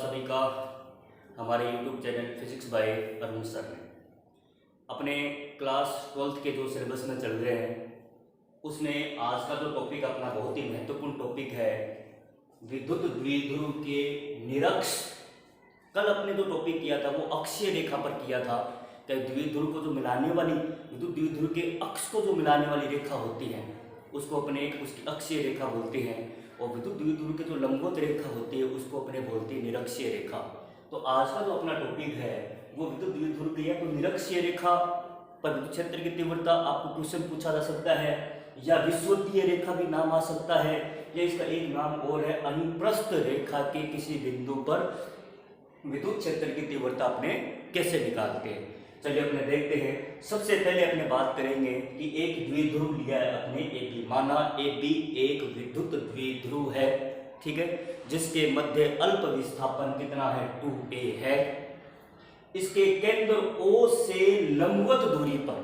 सभी का हमारे YouTube channel physics bye Arun sir में। अपने क्लास 12th के जो सिलेबस में चल रहे हैं उसमें आज का जो टॉपिक अपना बहुत ही महत्वपूर्ण टॉपिक है विद्युत द्विध्रुव के निरक्ष। कल अपने जो टॉपिक किया था वो अक्षीय रेखा पर किया था कि द्विध्रुव को जो मिलाने वाली विद्युत द्विध्रुव के अक्ष को जो मिलाने वाली रेखा होती है उसको अपने उसकी अक्षीय रेखा बोलते हैं और विद्युत द्विध्रुव की जो लंबवत रेखा होती है उसको अपने बोलते हैं निरक्षीय रेखा। तो आज का जो अपना टॉपिक है वो विद्युत द्विध्रुव की या तो निरक्षीय रेखा पर विद्युत क्षेत्र की तीव्रता आपको क्वेश्चन पूछा जा सकता है, या विषुवतीय रेखा भी नाम आ सकता है, या इसका एक नाम और है अनुप्रस्थ रेखा के किसी बिंदु पर विद्युत क्षेत्र की तीव्रता अपने कैसे निकालते हैं। चलिए अपने देखते हैं। सबसे पहले अपने बात करेंगे कि एक द्विध्रुव लिया है अपने ए बी, माना ए बी एक विद्युत द्विध्रुव है, ठीक है, जिसके मध्य अल्प विस्थापन कितना है 2a है। इसके केंद्र O से लंबवत दूरी पर,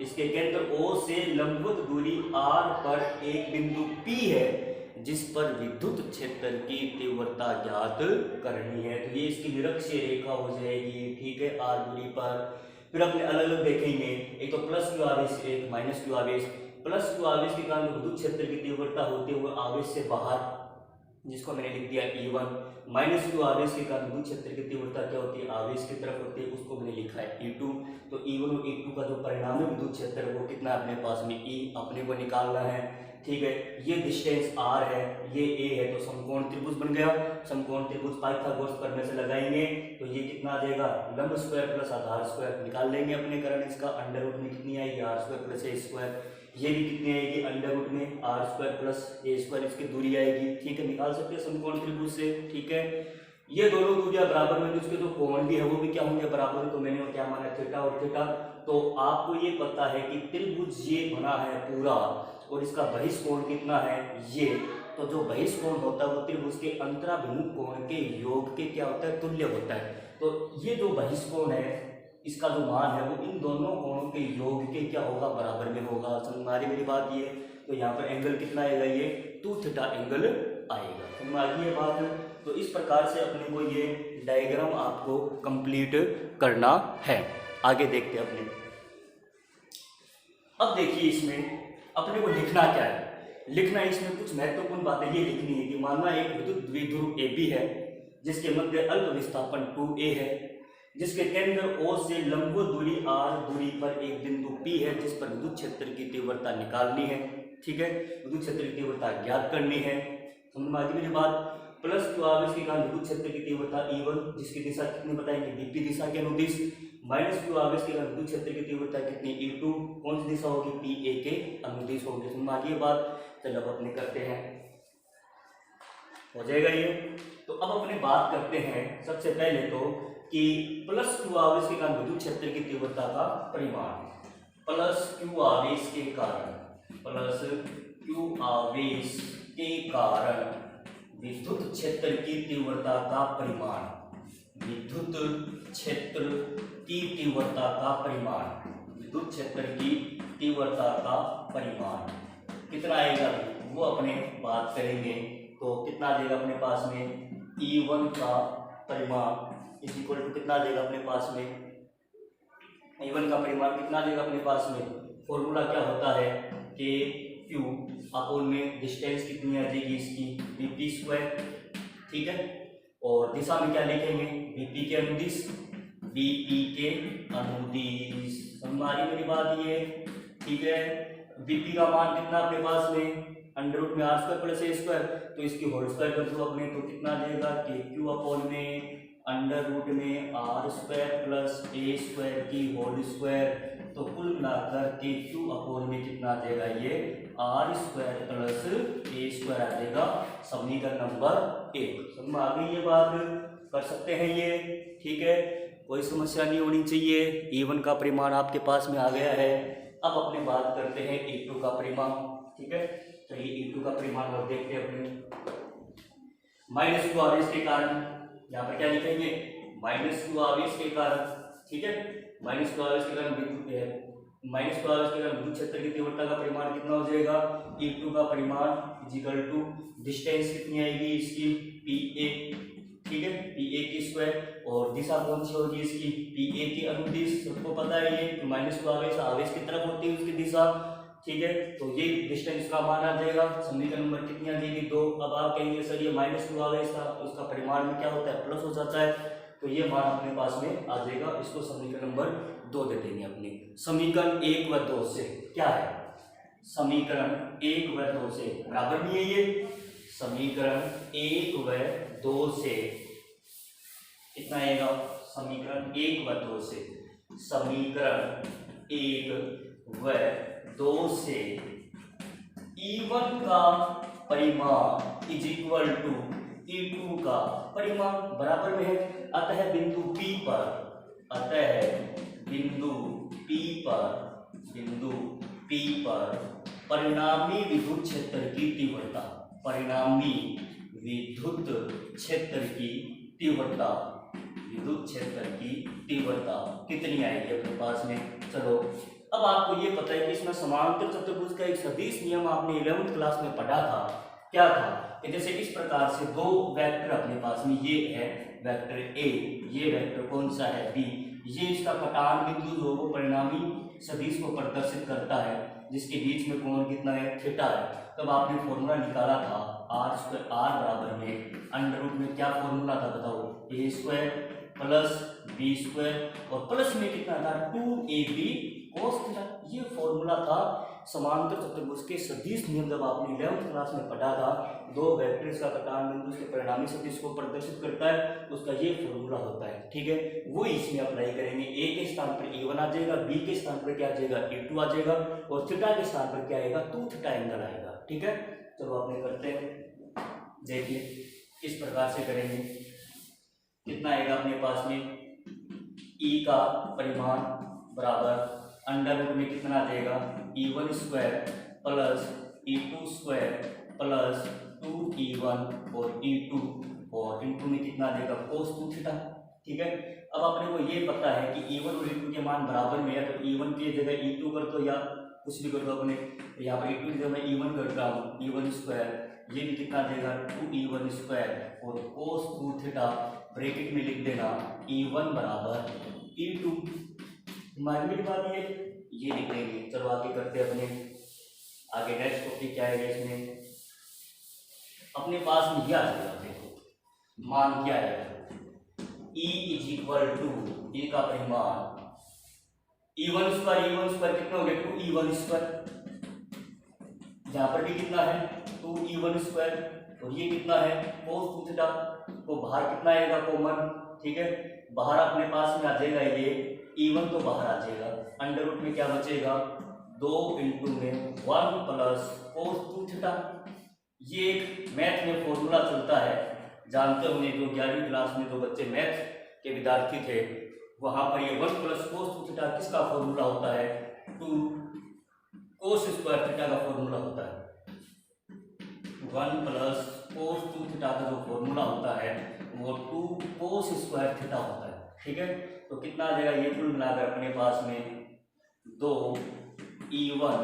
इसके केंद्र O से लंबवत दूरी r पर एक बिंदु P है जिस पर विद्युत क्षेत्र की तीव्रता ज्ञात करनी है। तो ये इसकी निरक्षीय रेखा हो जाएगी, ठीक है, r दूरी पर। फिर अपने अलग अलग देखेंगे, एक तो प्लस क्यू आवेश, एक माइनस क्यू आवेश। प्लस क्यू आवेश के कारण विद्युत क्षेत्र की तीव्रता होती है वो आवेश से बाहर, जिसको मैंने लिख दिया E1। माइनस क्यू आवेश के कारण विद्युत क्षेत्र की तीव्रता क्या होती है आवेश की तरफ होती है, उसको मैंने लिखा है E2। तो E1 और E2 का जो परिणामी विद्युत क्षेत्र वो कितना अपने पास में E अपने को निकालना है, ठीक है। ये डिस्टेंस r है, ये a है, तो समकोण त्रिभुज बन गया। समकोण त्रिभुज पाइथागोरस प्रमेय से लगाएंगे तो ये कितना आ जाएगा लंब स्क्वायर प्लस आधार स्क्वायर निकाल लेंगे अपने कारण। इसका अंडर रूट में कितनी आएगी r square plus a square, ये भी कितनी आएगी अंडर रूट में r square plus a square, इसकी दूरी आएगी, ठीक है, निकाल सकते हैं समकोण त्रिभुज से, ठीक है। ये दोनों दूरियां बराबर में, उसके जो कोण भी है वो भी क्या होंगे बराबर, तो मैंने क्या माना थीटा और थीटा। तो आपको ये पता है कि त्रिभुज ये बना है पूरा और इसका बहिष्कोण कितना है ये, तो जो बहिष्कोण होता है वो त्रिभुज के अंतराभिमुख कोण के योग के क्या होता है तुल्य होता है। तो ये जो बहिष्कोण है इसका जो मान है वो इन दोनों कोणों के योग के क्या होगा बराबर में होगा। समझ में आ रही मेरी बात ये। तो यहाँ पर एंगल कितना आएगा ये 2 थीटा एंगल आएगा। समझ में आ गई ये बात। तो इस प्रकार से अपने को ये डायग्राम आपको कंप्लीट करना है। आगे देखते हैं अपने। अब देखिए इसमें अपने को लिखना क्या है, लिखना इसमें कुछ महत्वपूर्ण बातें ये लिखनी है कि मानना एक विद्युत द्विध्रुव AB है जिसके मध्य अल्प विस्थापन 2a है, जिसके केंद्र O से लंबवत दूरी r दूरी पर एक बिंदु P है जिस पर विद्युत क्षेत्र की तीव्रता निकालनी है, ठीक है, विद्युत क्षेत्र की तीव्रता ज्ञात करनी है। समझ में आ गई मेरी बात। प्लस क्यू आवेश के कारण विद्युत क्षेत्र की तीव्रता E1 जिसकी दिशा कितनी बताएंगे VP दिशा के अनुदिश। माइनस क्यू आवेश के कारण विद्युत क्षेत्र की तीव्रता कितनी E2 कौन सी दिशा होगी PA के अनुदिश होगी। समझ में आ गई बात। चलो अब अपने करते हैं, हो जाएगा ये। तो अब अपने बात करते हैं सबसे पहले तो कि प्लस क्यू आवेश के कारण विद्युत क्षेत्र की तीव्रता का परिमाण। प्लस क्यू आवेश के कारण, प्लस क्यू आवेश के कारण विद्युत क्षेत्र की तीव्रता का परिमाण, विद्युत क्षेत्र की तीव्रता का परिमाण, विद्युत क्षेत्र की तीव्रता का परिमाण कितना आएगा वो अपने बात करेंगे। तो कितना आ जाएगा अपने पास में E1 का परिमाण इज इक्वल टू कितना आ जाएगा अपने पास में, E1 का परिमाण कितना आ जाएगा अपने पास में। फॉर्मूला क्या होता है कि Q अपोन में डिस्टेंस कितनी आ जाएगी इसकी VP स्क्वायर, ठीक है, और दिशा में क्या लिखेंगे VP के अनुदिश, VP के अनुदिश। हमारी मेरी बात ये, ठीक है। VP का मान कितना अपने पास में अंडर रूट में r square plus a square, तो इसकी होल स्क्वायर कर दो अपने, तो कितना आ जाएगा कि Q अपोन में अंडर रूट में r square plus a square की होल स्क्वायर, तो कुल मिलाकर के Q अपोन में कितना आ जाएगा ये r square plus a square आ जाएगा समीकरण नंबर 1। समझ में आ गई ये बात, कर सकते हैं ये, ठीक है, कोई समस्या नहीं होनी चाहिए। E1 का परिमाण आपके पास में आ गया है। अब अपने बात करते हैं E2 का परिमाण, ठीक है। तो ये E2 का परिमाण और देखते हैं अपने। माइनस क्यू आवेश के कारण यहाँ पर क्या लिखेंगे माइनस क्यू आवेश के कारण, ठीक है, माइनस क्यू आवेश के कारण माइनस क्यू आवेश के कारण विद्युत क्षेत्र की तीव्रता का परिमाण कितना हो जाएगा E2 का परिमाण इज इक्वल टू डिस्टेंस कितनी आएगी इसकी PA, ठीक है, पी ए की स्क्वायर। और दिशा कौन सी होगी इसकी, पी ए की अनुदिश, सबको पता है ये माइनस टू आवेश आवेश की तरफ होती है उसकी दिशा, ठीक है। तो ये डिस्टेंस का मान आ जाएगा। समीकरण नंबर कितनी आ जाएगी, 2। अब आप कहेंगे सर ये माइनस टू आवेश था तो उसका परिमाण में क्या होता है, प्लस हो जाता है, तो ये मान अपने पास में आ जाएगा। इसको समीकरण नंबर 2 दे देंगे अपने। समीकरण 1 व 2 से क्या है, समीकरण 1 व 2 से बराबर नहीं है ये, समीकरण 1 व 2 से कितना आएगा, समीकरण 1 व 2 से, समीकरण 1 व 2 से E1 का परिमाण इज इक्वल टू E2 का परिमाण बराबर में है। अतः बिंदु P पर, अतः बिंदु P पर परिणामी विद्युत क्षेत्र की तीव्रता, परिणामी विद्युत क्षेत्र की तीव्रता, विद्युत क्षेत्र की तीव्रता कितनी आएगी अपने पास में। चलो अब आपको ये पता है कि इसमें समांतर चतुर्भुज का एक सदिश नियम आपने 11वीं क्लास में पढ़ा था। क्या था कि जैसे इस प्रकार से दो वेक्टर अपने पास में, ये है वेक्टर ए, ये वेक्टर कौन सा है बी, ये इसका कटान बिंदु जो वो परिणामी सदिश को प्रदर्शित करता है जिसके बीच में कोण कितना है, थीटा है। तब आपने फॉर्मूला निकाला था आर स्क्वायर, आर बराबर में अंडर रूट में क्या फॉर्मूला था बताओ, ए स्क्वायर प्लस बी स्क्वायर और प्लस में कितना था 2ab cos थीटा। ये फॉर्मूला था समांतर चतुर्भुज के सदिश नियम। जब आपने 11वीं क्लास में पढ़ा था, दो वेक्टर्स का कटान बिंदु उसके परिणामी सदिश को प्रदर्शित करता है, उसका ये फॉर्मूला होता है, ठीक है। वो इसमें अप्लाई करेंगे। ए के स्थान पर E1 आ जाएगा, बी के स्थान पर क्या आ जाएगा E2 आ जाएगा और थीटा के स्थान पर क्या आएगा 2 थीटा एंगल आएगा, ठीक है। चलो आपने करते हैं, देखिए इस प्रकार से करेंगे, कितना आएगा अपने पास में, E का परिमाण बराबर अंडर रूट में कितना आ जाएगा E1 square plus E2 square plus 2E1 और E2 और इनटू में कितना आ जाएगा cos 2 थीटा, ठीक है। अब अपने को ये पता है कि E1 और E2 के मान बराबर में है, तो E1 की जगह E2 कर दो या कुछ भी कर दो अपने, यहाँ पर E2 की जगह मैं E1 करता हूँ, E1 स्क्वायर, ये भी कितना देगा 2E1 स्क्वायर और cos 2 थीटा ब्रैकेट में लिख देना E1 बराबर E2। मालूम बात ये लिख देंगे। चलो आगे करते हैं अपने, आगे नेक्स्ट टॉपिक क्या है इसमें, अपने पास में क्या है, देखो मान क्या है, E is equal to E का परिमाण E1 स्क्वायर कितना हो गया 2E1 स्क्वायर, यहाँ पर भी कितना है 2E1 स्क्वायर और ये कितना है cos 2 थीटा, तो बाहर कितना आएगा कॉमन, ठीक है। बाहर अपने पास में आ जाएगा ये E1 तो बाहर आ जाएगा, अंडर रूट में क्या बचेगा 2 इंटू में 1 प्लस cos 2 थीटा। ये एक मैथ में फॉर्मूला चलता है, जानते होंगे जो 11वीं क्लास में जो बच्चे मैथ के विद्यार्थी थे, वहां पर ये 1 प्लस cos 2 थीटा किसका फॉर्मूला होता है 2 cos स्क्वायर थीटा का फॉर्मूला होता है। 1 प्लस cos 2 थीटा का जो फॉर्मूला होता है वो 2 cos स्क्वायर थीटा होता है, ठीक है। तो कितना आ जाएगा ये कुल मिलाकर अपने पास में 2E1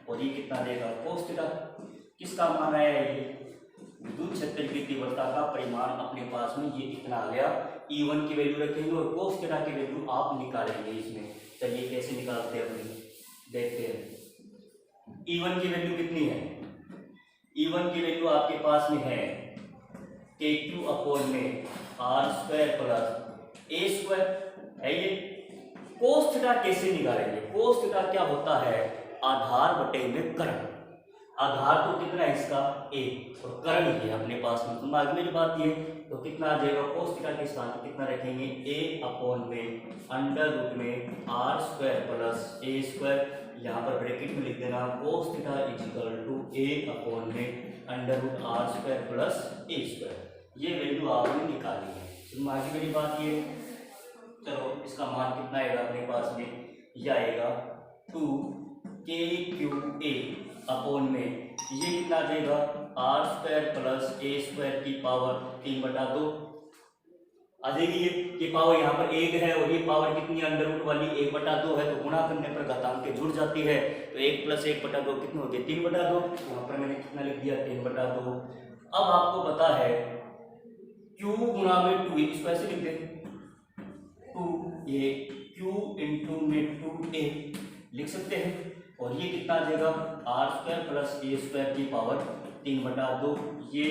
और ये कितना देगा cos थीटा। किसका मान आया ये विद्युत क्षेत्र की तीव्रता का परिमाण अपने पास में ये कितना आ गया, E1 की वैल्यू रखेंगे और cos थीटा की वैल्यू आप निकालेंगे इसमें। चलिए कैसे निकालते हैं अपने, देखते हैं। E1 की वैल्यू कितनी है, E1 की वैल्यू आपके पास में है KQ अपॉन में R square plus A square है ये। cos थीटा कैसे निकालेंगे, cos थीटा क्या होता है आधार बटे में कर्ण, आधार तो कितना है इसका A और कर्ण ये अपने पास में, तो आगे मेरी बात ये, तो कितना आ जाएगा cos थीटा के स्थान पर कितना रखेंगे A अपॉन में अंडर रूट में R square plus A square, यहाँ पर ब्रैकेट में लिख देना cos theta is equal to A upon में under root R square plus A square. ये वैल्यू आपने निकाली है, तो आगे मेरी बात ये, चलो इसका मान कितना आएगा अपने पास में, यह आएगा 2KQA अपॉन में ये कितना आ जाएगा R square plus A square की पावर 3/2 आ जाएगी। ये पावर यहाँ पर 1 है और ये पावर कितनी अंडर रूट वाली 1/2 है, तो गुणा करने पर घातांक जुड़ जाती है, तो 1 प्लस 1/2 कितना हो गया 3/2, यहाँ पर मैंने कितना लिख दिया 3/2। अब आपको पता है Q गुणा में 2a, इसको ऐसे लिख दें 2a, Q इंटू में 2a लिख सकते हैं। और ये कितना आ जाएगा R square plus A square की पावर 3/2, ये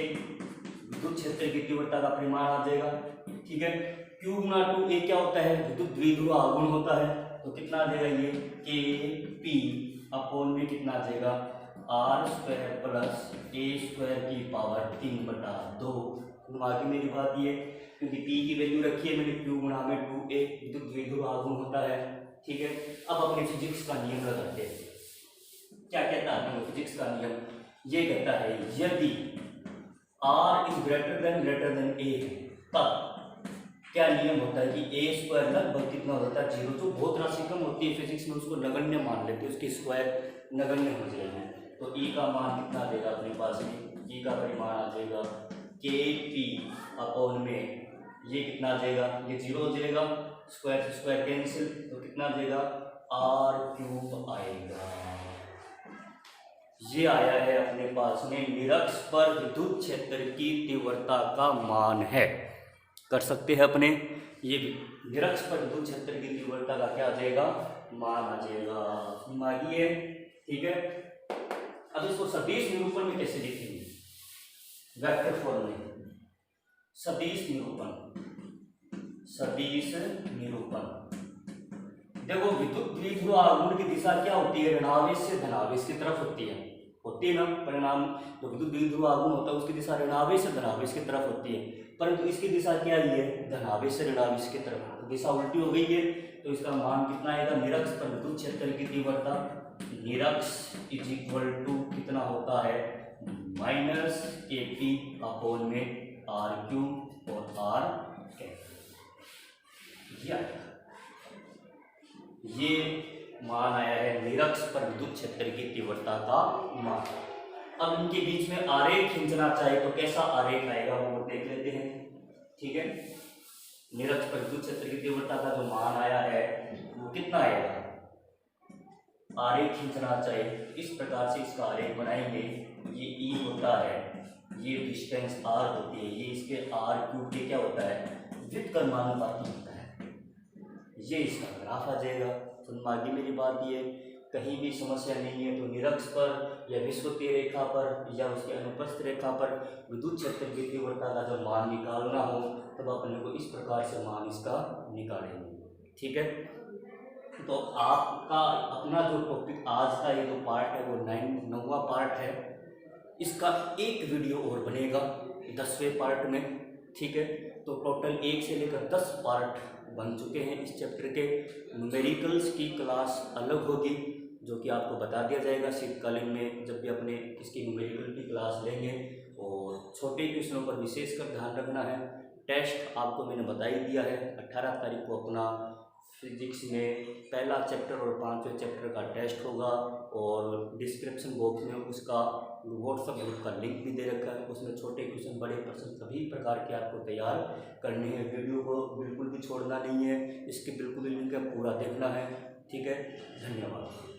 विद्युत क्षेत्र की तीव्रता का परिमाण आ जाएगा। ठीक है, Q गुणा 2a क्या होता है, विद्युत द्विध्रुव आघूर्ण होता है, तो कितना आ जाएगा ये Kp अपॉन में कितना आ जाएगा R square plus A square की पावर 3/2। बाकी मेरी बात ये, क्योंकि P की वैल्यू रखी है मैंने, Q गुणा में 2a विद्युत द्विध्रुव आघूर्ण होता है। ठीक है, अब अपने फिजिक्स का नियम लगाते हैं। क्या कहता है फिजिक्स का नियम, ये कहता है यदि R is greater than A तब क्या नियम होता है कि a स्क्वायर लगभग कितना होता है 0। जो बहुत राशि कम होती है फिजिक्स में उसको नगण्य मान लेते हैं, उसकी स्क्वायर नगण्य हो जाएगी। तो e का मान कितना देगा अपने पास में, e का परिमाण आ जाएगा Kp अपॉन में ये कितना आ जाएगा, ये 0 हो जाएगा, स्क्वायर से स्क्वायर कैंसिल, तो कितना आ जाएगा r³ आएगा। ये आया है अपने पास में निरक्ष पर विद्युत क्षेत्र की तीव्रता का मान है। कर सकते हैं अपने, ये निरक्ष पर विद्युत क्षेत्र की तीव्रता का क्या आ जाएगा मान आ जाएगा। मानिए ठीक है, अब इसको सदिश निरूपण में कैसे लिखेंगे, वेक्टर फॉर्म में सदिश निरूपण। देखो विद्युत द्विध्रुव आघूर्ण की दिशा क्या होती है, ऋणावेश से धनावेश की तरफ होती है ना परिणाम। तो विद्युत द्विध्रुव आघूर्ण होता है उसकी दिशा ऋणावेश से धनावेश की तरफ होती है, परंतु इसकी दिशा क्या ही है धनावेश से ऋणावेश की तरफ, तो दिशा उल्टी हो गई है। तो इसका मान कितना आएगा, निरक्ष पर विद्युत क्षेत्र की तीव्रता निरक्ष इज इक्वल टू कितना होता है -Kp अपॉन में r³ और r ये मान आया है निरक्ष पर विद्युत क्षेत्र की तीव्रता का मान। अब इनके बीच में आरेख खींचना चाहे तो कैसा आरेख आएगा वो देख लेते हैं। ठीक है, निरक्ष पर विद्युत क्षेत्र की तीव्रता का जो मान आया है वो कितना आएगा, आरेख खींचना चाहे इस प्रकार से इसका आरेख बनाएंगे। ये E होता है, ये डिस्टेंस R होती है, ये इसके r³ के क्या होता है व्युत्क्रमानुपाती होता है, ये इसका ग्राफ आ जाएगा। तो आगे मेरी बात ये, कहीं भी समस्या नहीं है तो निरक्ष पर या विषुवतीय रेखा पर या उसके अनुप्रस्थ रेखा पर विद्युत क्षेत्र की तीव्रता का जब मान निकालना हो तब अपने को इस प्रकार से मान इसका निकालेंगे। ठीक है, तो आपका अपना जो टॉपिक आज का ये जो पार्ट है वो 9वां पार्ट है, इसका एक वीडियो और बनेगा 10वें पार्ट में। ठीक है, तो टोटल 1 से लेकर 10 पार्ट बन चुके हैं इस चैप्टर के। न्यूमेरिकल्स की क्लास अलग होगी जो कि आपको बता दिया जाएगा शीतकालीन में जब भी अपने इसकी न्यूमेरिकल की क्लास लेंगे। और छोटे क्वेश्चनों पर विशेषकर ध्यान रखना है। टेस्ट आपको मैंने बता ही दिया है, 18 तारीख को अपना फिजिक्स में पहला चैप्टर और 5वें चैप्टर का टेस्ट होगा। और डिस्क्रिप्शन बॉक्स में उसका व्हाट्सएप ग्रुप का लिंक भी दे रखा है, उसमें छोटे क्वेश्चन बड़े प्रश्न सभी प्रकार के आपको तैयार करने हैं। वीडियो को बिल्कुल भी छोड़ना नहीं है, इसके बिल्कुल भी लिंक पूरा देखना है। ठीक है, धन्यवाद।